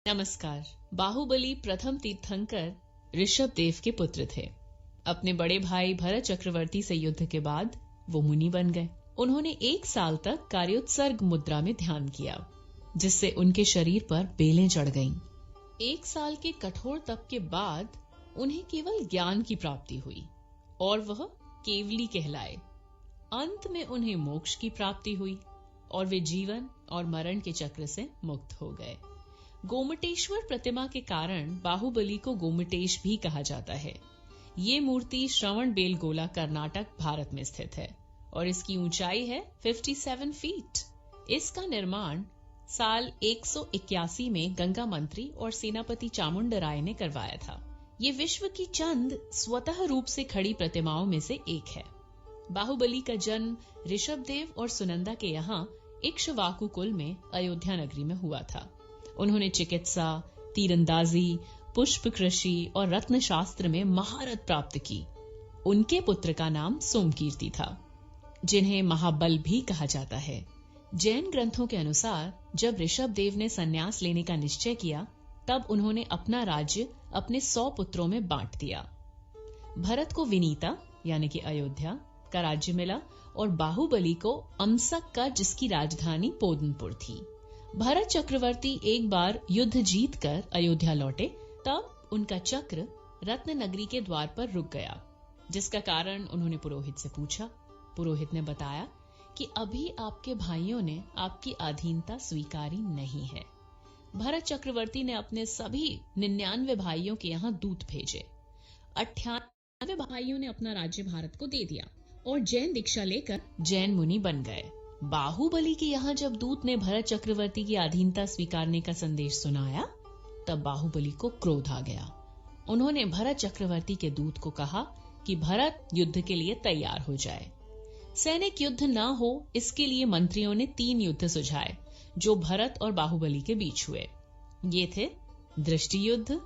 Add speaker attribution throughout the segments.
Speaker 1: नमस्कार। बाहुबली प्रथम तीर्थंकर ऋषभ देव के पुत्र थे। अपने बड़े भाई भरत चक्रवर्ती से युद्ध के बाद वो मुनि बन गए। उन्होंने 1 साल तक कार्योत्सर्ग मुद्रा में ध्यान किया, जिससे उनके शरीर पर बेलें चढ़ गईं। 1 साल के कठोर तप के बाद उन्हें केवल ज्ञान की प्राप्ति हुई और वह केवली कहलाए। अंत में उन्हें मोक्ष की प्राप्ति हुई और वे जीवन और मरण के चक्र से मुक्त हो गए। गोमटेश्वर प्रतिमा के कारण बाहुबली को गोमटेश भी कहा जाता है। ये मूर्ति श्रवणबेलगोला, कर्नाटक, भारत में स्थित है और इसकी ऊंचाई है 57 फीट। इसका निर्माण साल 181 में गंगा मंत्री और सेनापति चामुंडराय ने करवाया था। ये विश्व की चंद स्वतः रूप से खड़ी प्रतिमाओं में से एक है। बाहुबली का जन्म ऋषभदेव और सुनंदा के यहाँ इक्ष्वाकु कुल में अयोध्या नगरी में हुआ था। उन्होंने चिकित्सा, तीरंदाजी, पुष्प कृषि और रत्न शास्त्र में महारत प्राप्त की। उनके पुत्र का नाम सोमकीर्ति था, जिन्हें महाबल भी कहा जाता है। जैन ग्रंथों के अनुसार जब ऋषभदेव ने संन्यास लेने का निश्चय किया, तब उन्होंने अपना राज्य अपने 100 पुत्रों में बांट दिया। भरत को विनीता यानी कि अयोध्या का राज्य मिला और बाहुबली को अमसक का, जिसकी राजधानी पोदनपुर थी। भरत चक्रवर्ती एक बार युद्ध जीतकर अयोध्या लौटे, तब उनका चक्र रत्न नगरी के द्वार पर रुक गया, जिसका कारण उन्होंने पुरोहित से पूछा। पुरोहित ने बताया कि अभी आपके भाइयों ने आपकी अधीनता स्वीकारी नहीं है। भरत चक्रवर्ती ने अपने सभी 99 भाइयों के यहाँ दूत भेजे। 98 भाइयों ने अपना राज्य भारत को दे दिया और जैन दीक्षा लेकर जैन मुनि बन गए। बाहुबली के यहाँ जब दूत ने भरत चक्रवर्ती की अधीनता स्वीकारने का संदेश सुनाया, तब बाहुबली को क्रोध आ गया। उन्होंने भरत चक्रवर्ती के दूत को कहा कि भरत युद्ध के लिए तैयार हो जाए। सैनिक युद्ध न हो, इसके लिए मंत्रियों ने 3 युद्ध सुझाए, जो भरत और बाहुबली के बीच हुए। ये थे दृष्टि युद्ध,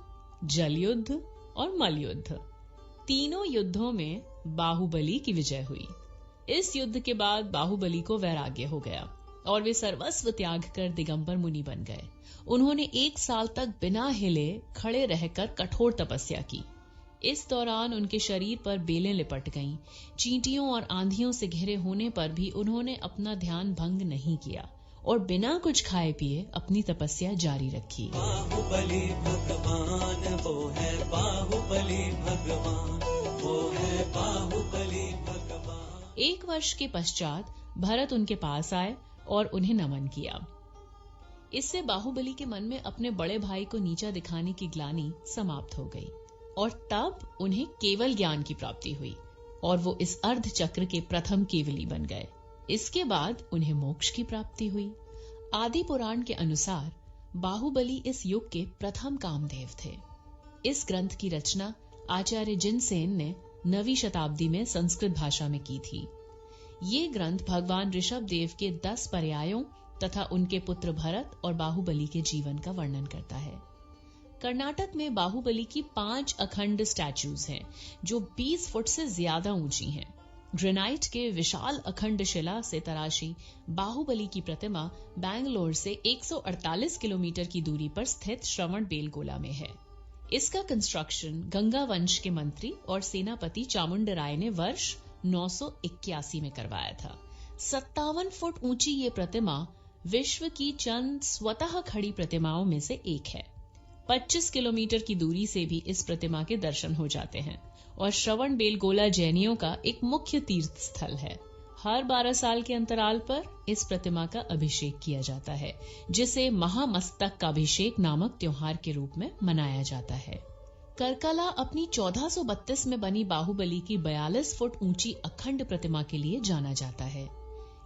Speaker 1: जल युद्ध और मल युद्ध। तीनों युद्धों में बाहुबली की विजय हुई। इस युद्ध के बाद बाहुबली को वैराग्य हो गया और वे सर्वस्व त्याग कर दिगंबर मुनि बन गए। उन्होंने 1 साल तक बिना हिले खड़े रहकर कठोर तपस्या की। इस दौरान उनके शरीर पर बेलें लिपट गईं। चींटियों और आंधियों से घिरे होने पर भी उन्होंने अपना ध्यान भंग नहीं किया और बिना कुछ खाए पिए अपनी तपस्या जारी रखी।
Speaker 2: बाहुबली भगवान वो है, बाहुबली भगवान वो है, बाहुबली भगवान।
Speaker 1: 1 वर्ष के पश्चात भरत उनके पास आए और उन्हें नमन किया। इससे बाहुबली के मन में अपने बड़े भाई को नीचा दिखाने की ग्लानि समाप्त हो गई और तब उन्हें केवल ज्ञान की प्राप्ति हुई और वो इस अर्ध चक्र के प्रथम केवली बन गए। इसके बाद उन्हें मोक्ष की प्राप्ति हुई। आदि पुराण के अनुसार बाहुबली इस युग के प्रथम कामदेव थे। इस ग्रंथ की रचना आचार्य जिनसेन ने 9वीं शताब्दी में संस्कृत भाषा में की थी। ये ग्रंथ भगवान ऋषभ देव के 10 पर्यायों तथा उनके पुत्र भरत और बाहुबली के जीवन का वर्णन करता है। कर्नाटक में बाहुबली की 5 अखंड स्टैच्यूज हैं, जो 20 फुट से ज्यादा ऊंची हैं। ग्रेनाइट के विशाल अखंड शिला से तराशी बाहुबली की प्रतिमा बैंगलोर से 148 किलोमीटर की दूरी पर स्थित श्रवणबेलगोला में है। इसका कंस्ट्रक्शन गंगा वंश के मंत्री और सेनापति चामुंडराय ने वर्ष 981 में करवाया था। 57 फुट ऊंची ये प्रतिमा विश्व की चंद स्वतः खड़ी प्रतिमाओं में से एक है। 25 किलोमीटर की दूरी से भी इस प्रतिमा के दर्शन हो जाते हैं और श्रवणबेलगोला जैनियों का एक मुख्य तीर्थ स्थल है। हर 12 साल के अंतराल पर इस प्रतिमा का अभिषेक किया जाता है, जिसे महामस्तक का अभिषेक नामक त्योहार के रूप में मनाया जाता है। करकला अपनी 1432 में बनी बाहुबली की 42 फुट ऊंची अखंड प्रतिमा के लिए जाना जाता है।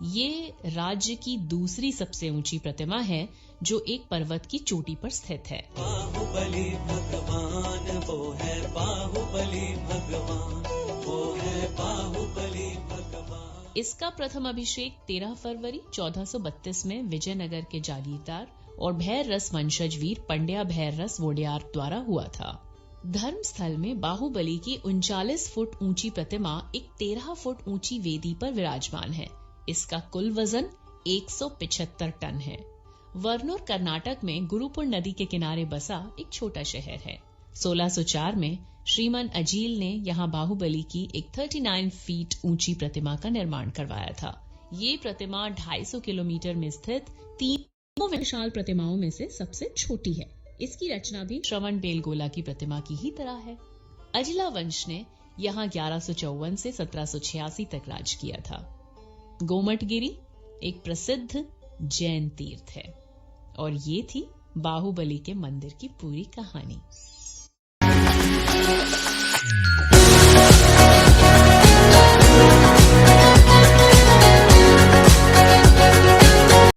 Speaker 1: ये राज्य की दूसरी सबसे ऊंची प्रतिमा है, जो एक पर्वत की चोटी पर स्थित है।
Speaker 2: बाहुबली भगवान वो है, बाहुबली भगवान वो है, बाहुबली भगवान।
Speaker 1: इसका प्रथम अभिषेक 13 फरवरी 1432 में विजयनगर के जागीरदार और भैर रस वंशज वीर पंड्या भैर रस वोडियार द्वारा हुआ था। धर्म स्थल में बाहुबली की 39 फुट ऊंची प्रतिमा एक 13 फुट ऊंची वेदी पर विराजमान है। इसका कुल वजन 175 टन है। वर्नूर कर्नाटक में गुरुपुर नदी के किनारे बसा एक छोटा शहर है। 1604 में श्रीमन अजील ने यहाँ बाहुबली की एक 39 फीट ऊंची प्रतिमा का निर्माण करवाया था। ये प्रतिमा 250 किलोमीटर में स्थित तीनों विशाल प्रतिमाओं में से सबसे छोटी है। इसकी रचना भी श्रवण बेलगोला की प्रतिमा की ही तरह है। अजिला वंश ने यहाँ 1154 से 1786 तक राज किया था। गोमटगिरी एक प्रसिद्ध जैन तीर्थ है। और ये थी बाहुबली के मंदिर की पूरी कहानी।